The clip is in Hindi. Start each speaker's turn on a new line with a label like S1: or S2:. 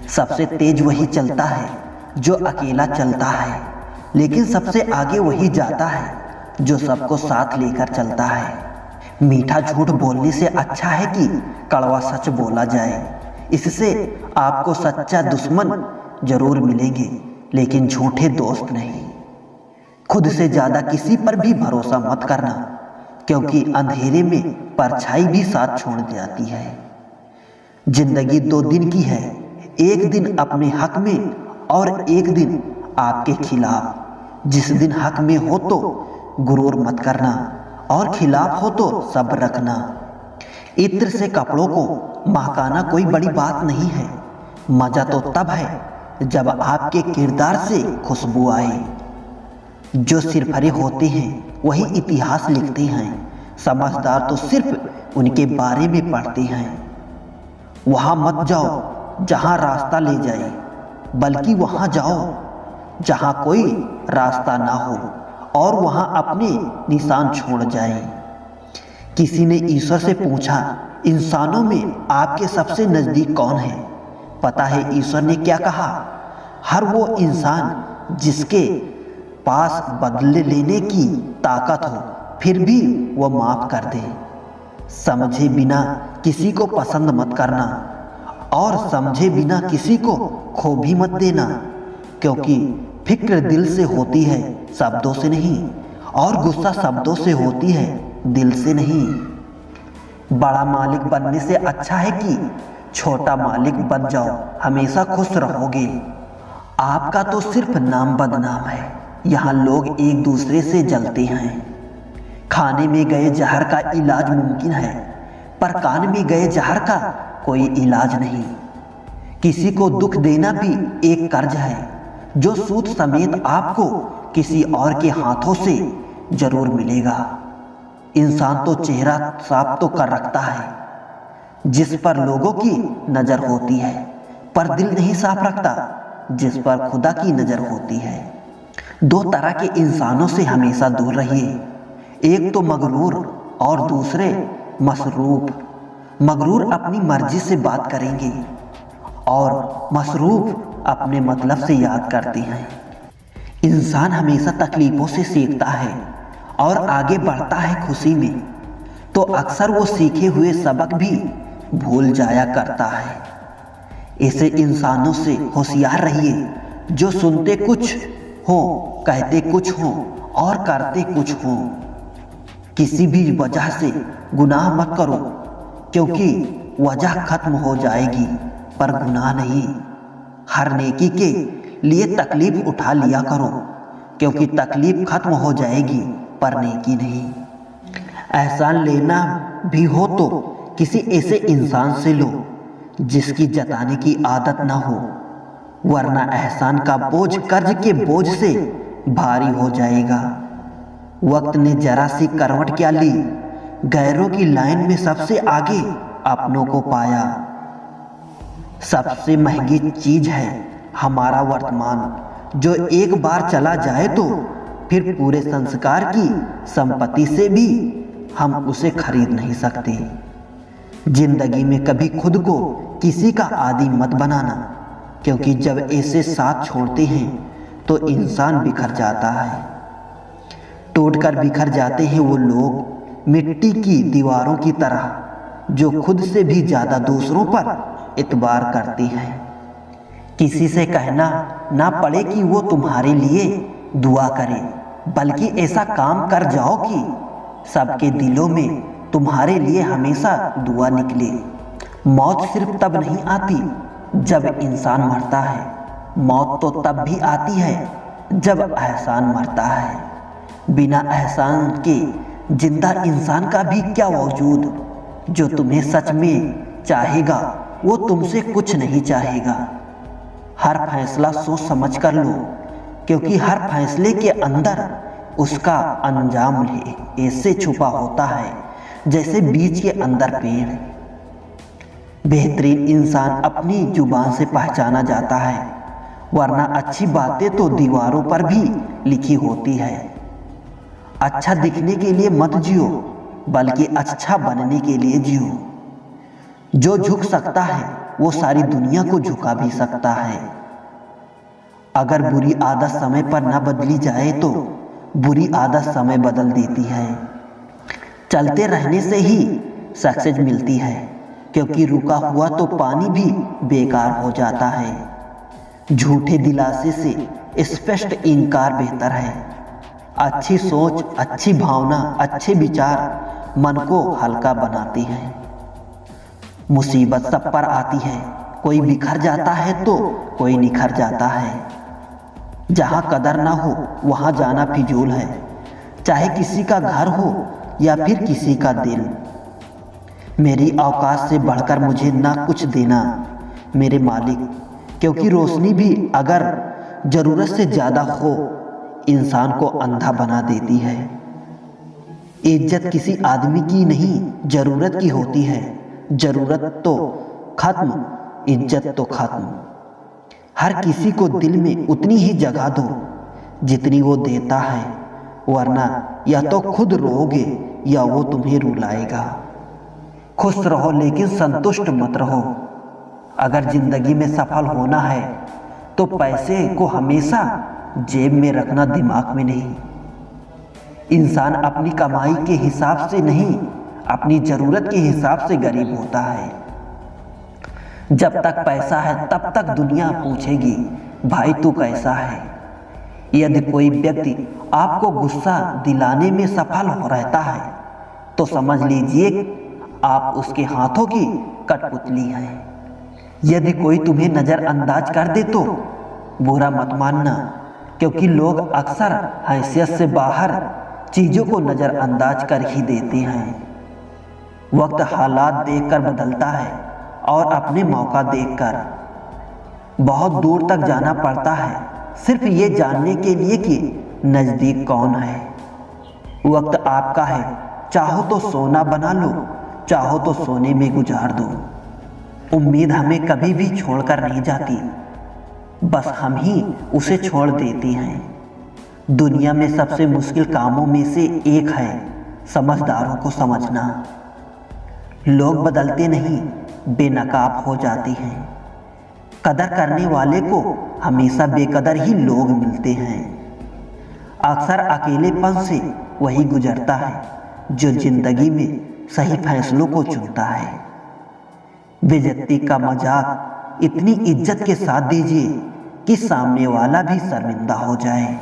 S1: सबसे तेज वही चलता है जो अकेला चलता है, लेकिन सबसे आगे वही जाता है जो सबको साथ लेकर चलता है। मीठा झूठ बोलने से अच्छा है कि कड़वा सच बोला जाए। इससे आपको सच्चा दुश्मन जरूर मिलेंगे, लेकिन झूठे दोस्त नहीं। खुद से ज्यादा किसी पर भी भरोसा मत करना, क्योंकि अंधेरे में परछाई भी साथ छोड़ जाती है। जिंदगी 2 दिन की है, एक दिन अपने हक में और एक दिन आपके खिलाफ। जिस दिन हक में हो तो गुरूर मत करना, और खिलाफ हो तो सब्र रखना। इत्र से कपड़ों को महकाना कोई बड़ी बात नहीं है। मजा तो तब है जब आपके किरदार से खुशबू आए। जो सिरफरे होते हैं वही इतिहास लिखते हैं, समझदार तो सिर्फ उनके बारे में पढ़ते हैं। वहां मत जाओ जहां रास्ता ले जाए, बल्कि वहां जाओ जहां कोई रास्ता ना हो और वहां अपने निशान छोड़ जाए। किसी ने ईश्वर से पूछा, इंसानों में आपके सबसे नजदीक कौन है? पता है ईश्वर ने क्या कहा? हर वो इंसान जिसके पास बदले लेने की ताकत हो, फिर भी वो माफ कर दे। समझे बिना किसी को पसंद मत करना, और समझे बिना किसी को खो भी मत देना, क्योंकि फिक्र दिल से होती है, शब्दों से नहीं, और गुस्सा शब्दों से होती है, दिल से नहीं। बड़ा मालिक बनने से अच्छा है कि छोटा मालिक बन जाओ, हमेशा खुश रहोगे। आपका तो सिर्फ नाम बदनाम है। यहाँ लोग एक दूसरे से जलते हैं। खाने में गए जहर का इलाज मुमकिन है, पर कान में गए जहर का कोई इलाज नहीं। किसी को दुख देना भी एक कर्ज है, जो सूद समेत आपको किसी और के हाथों से जरूर मिलेगा। इंसान तो चेहरा साफ तो कर रखता है, जिस पर लोगों की नजर होती है, पर दिल नहीं साफ रखता, जिस पर खुदा की नजर होती है। 2 तरह के इंसानों से हमेशा दूर रहिए, एक तो मगरूर और दूसरे मसरूफ। मगरूर अपनी मर्जी से बात करेंगे और मसरूफ अपने मतलब से याद करते हैं। इंसान हमेशा तकलीफों से सीखता है और आगे बढ़ता है खुशी में, तो अक्सर वो सीखे हुए सबक भी भूल जाया करता है। ऐसे इंसानों से होशियार रहिए, जो सुनते कुछ हो, कहते कुछ हो और करते कुछ हो। किसी भी वजह से गुनाह मत करो, क्योंकि वजह खत्म हो जाएगी, पर गुनाह नहीं। हर नेकी के लिए तकलीफ उठा लिया करो, क्योंकि तकलीफ खत्म हो जाएगी, पर नेकी नहीं। एहसान लेना भी हो तो किसी ऐसे इंसान से लो जिसकी जताने की आदत ना हो, वरना एहसान का बोझ कर्ज के बोझ से भारी हो जाएगा। वक्त ने जरा सी करवट क्या ली, गैरों की लाइन में सबसे आगे अपनों को पाया। सबसे महंगी चीज है हमारा वर्तमान, जो एक बार चला जाए तो फिर पूरे संस्कार की संपत्ति से भी हम उसे खरीद नहीं सकते। जिंदगी में कभी खुद को किसी का आदी मत बनाना, क्योंकि जब ऐसे साथ छोड़ते हैं तो इंसान बिखर जाता है। टूटकर बिखर जाते हैं वो लोग मिट्टी की दीवारों की तरह, जो खुद से भी ज्यादा दूसरों पर इतबार करते हैं। किसी से कहना ना पड़े कि वो तुम्हारे लिए दुआ करे, बल्कि ऐसा काम कर जाओ कि सबके दिलों में तुम्हारे लिए हमेशा दुआ निकले। मौत सिर्फ तब नहीं आती जब इंसान मरता है, मौत तो तब भी आती है जब एहसान मरता है। बिना एहसान के जिंदा इंसान का भी क्या वजूद। जो तुम्हें सच में चाहेगा वो तुमसे कुछ नहीं चाहेगा। हर फैसला सोच समझ कर लो, क्योंकि हर फैसले के अंदर उसका अंजाम ऐसे छुपा होता है जैसे बीज के अंदर पेड़। बेहतरीन इंसान अपनी जुबान से पहचाना जाता है, वरना अच्छी बातें तो दीवारों पर भी लिखी होती है। अच्छा दिखने के लिए मत जियो, बल्कि अच्छा बनने के लिए जियो। जो झुक सकता है वो सारी दुनिया को झुका भी सकता है। अगर बुरी आदत समय पर न बदली जाए तो बुरी आदत समय बदल देती है। चलते रहने से ही सक्सेस मिलती है, क्योंकि रुका हुआ तो पानी भी बेकार हो जाता है। झूठे दिलासे से स्पष्ट इनकार बेहतर है। अच्छी सोच, अच्छी भावना, अच्छे विचार मन को हल्का बनाती हैं। मुसीबत सब पर आती है, कोई बिखर जाता है तो कोई निखर जाता है। जहाँ कदर ना हो वहाँ जाना फिजूल है, चाहे किसी का घर हो या फिर किसी का दिल। मेरी औकात से बढ़कर मुझे ना कुछ देना मेरे मालिक, क्योंकि रोशनी भी अगर जरूरत से ज़्यादा हो इंसान को अंधा बना देती है। इज्जत किसी आदमी की नहीं, ज़रूरत की होती है। ज़रूरत तो खत्म, इज्जत तो खत्म। हर किसी को दिल में उतनी ही जगह दो जितनी वो देता है, वरना या तो खुद रोओगे या वो तुम्हें रुलाएगा। खुश रहो लेकिन संतुष्ट मत रहो। अगर जिंदगी में सफल होना है तो पैसे को हमेशा जेब में रखना, दिमाग में नहीं। इंसान अपनी कमाई के हिसाब से नहीं, अपनी जरूरत के हिसाब से गरीब होता है। जब तक पैसा है तब तक दुनिया पूछेगी भाई तू कैसा है। यदि कोई व्यक्ति आपको गुस्सा दिलाने में सफल हो रहता है तो समझ लीजिए आप उसके हाथों की कठपुतली हैं। यदि कोई तुम्हें नज़रअंदाज कर दे तो बुरा मत मानना, क्योंकि लोग अक्सर हैसियत से बाहर चीज़ों को नज़रअंदाज कर ही देते हैं। वक्त हालात देखकर बदलता है और अपने मौका देखकर। बहुत दूर तक जाना पड़ता है सिर्फ ये जानने के लिए कि नज़दीक कौन है। वक्त आपका है, चाहो तो सोना बना लो, चाहो तो सोने में गुजार दो। उम्मीद हमें कभी भी छोड़कर नहीं जाती, बस हम ही उसे छोड़ देते हैं। दुनिया में सबसे मुश्किल कामों में से एक है समझदारों को समझना। लोग बदलते नहीं, बेनकाब हो जाते हैं। कदर करने वाले को हमेशा बेकदर ही लोग मिलते हैं। अक्सर अकेलेपन से वही गुजरता है जो जिंदगी में सही फैसलों को चुनता है। बेइज्जती का मजाक इतनी इज्जत के साथ दीजिए कि सामने वाला भी शर्मिंदा हो जाए।